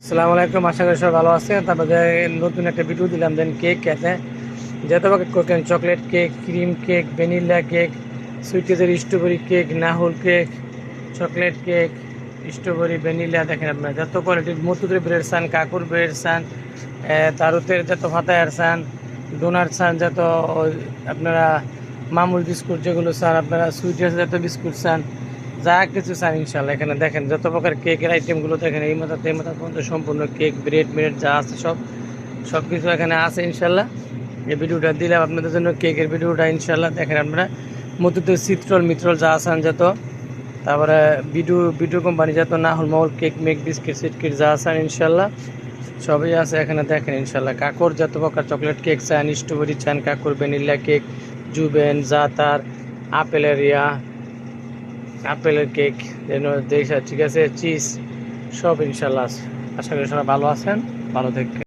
আসসালামু আলাইকুম, আশা করি সবাই ভালো আছেন। তারপরে নতুন একটা ভিডিও দিলাম। দেন কেক আছে যত কোকেন, chocolate cake, cream cake, vanilla cake, সুইটেজের স্ট্রবেরি কেক, নাহুল cake, chocolate cake, strawberry, vanilla. দেখেন আপনার যত কোয়ালিটির মতুদের ব্রেড চান, কাকুর ব্রেড চান, তারুতের যত ফাতায়ার চান, ডোনার চান, যত আপনারা মামুল বিস্কুট যেগুলো চান, আপনারা সুইটেজ যত বিস্কুট চান, যা কিছু চান ইনশাল্লাহ এখানে দেখেন। যত প্রকার কেকের আইটেমগুলো দেখেন, এই মাথা এই মাথা পর্যন্ত সম্পূর্ণ কেক, ব্রেড মেড যা আছে সব কিছু এখানে আছে ইনশাল্লাহ। এই ভিডিওটা দিলাম আপনাদের জন্য, কেকের ভিডিওটা ইনশাল্লাহ দেখেন আপনারা। মতুতে চিত্রল মিত্রল যা আছেন যত, তারপরে ভিডিও কোম্পানি যত নাহুল মাহুল কেক মেক বিস্কিট সিটকিট যা আছেন ইনশাল্লাহ সবই আছে এখানে দেখেন ইনশাল্লাহ। কাকুর যত প্রকার চকলেট কেক চান, স্ট্রবেরি চান, কাকুর ভ্যানিলা কেক, জুবেন জাতার, আপেলের কেক যেন দেশ, ঠিক আছে, চিজ সব ইনশাল্লাহ আছে। আশা করি সবাই ভালো আছেন, ভালো থাকবেন।